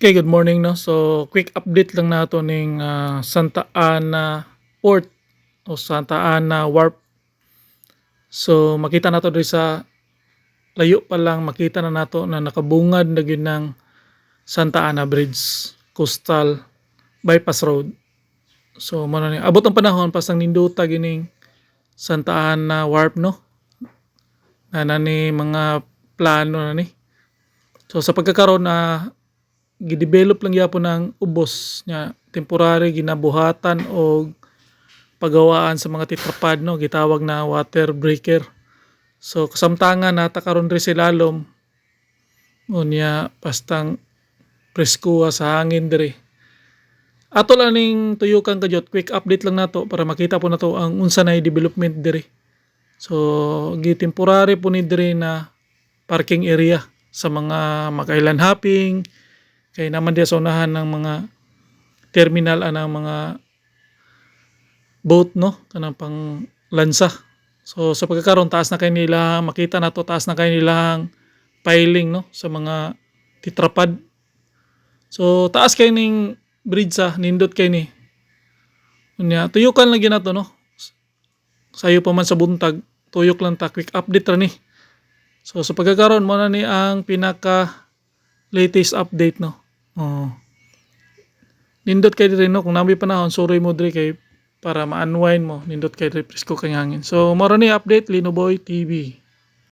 Okay, good morning, no. So quick update lang nato ning Santa Ana Port o Santa Ana Wharf. So makita nato diri sa layo pa lang, makita na nato na nakabungad na gyud ng Santa Ana Bridge, Coastal Bypass Road. So mo na ni abot ang panahon pasang ninduta gining Santa Ana Wharf, no. Na ni mga plano na ni. So sa pagkakaroon na gidevelop lang gyapon ng ubos nya temporary ginabuhatan o pagawaan sa mga titrapad, no, gitawag na water breaker. So kasamtangan nata karon diri sa ilalom unya pastang preskuha sa hangin diri. Ato lang ning tuyukan kadyot, quick update lang nato para makita po nato ang unsa nay development diri. So gitemporary po ni diri na parking area sa mga makailan hopping kay naman dia sa unahan ng mga terminal anang mga boat, no, kanang pang lansa. So sa pagkakaroon taas na kay nila, makita nato taas na kay nilang piling, no, sa mga titrapad. So taas kay ning bridge sa nindot kay ni. Unya tuyukan lang gyud nato, no. Sayo pa man sa buntag, tuyok lang ta, quick update ra ni. So sa pagkakaroon mo na ni ang pinaka latest update, no. Oh. Nindot kay diri, no, kung namoy panahon suroy mo diri kay para ma-unwind mo, nindot kay diri presko kay hangin. So mao ra ni update Linoboy TV.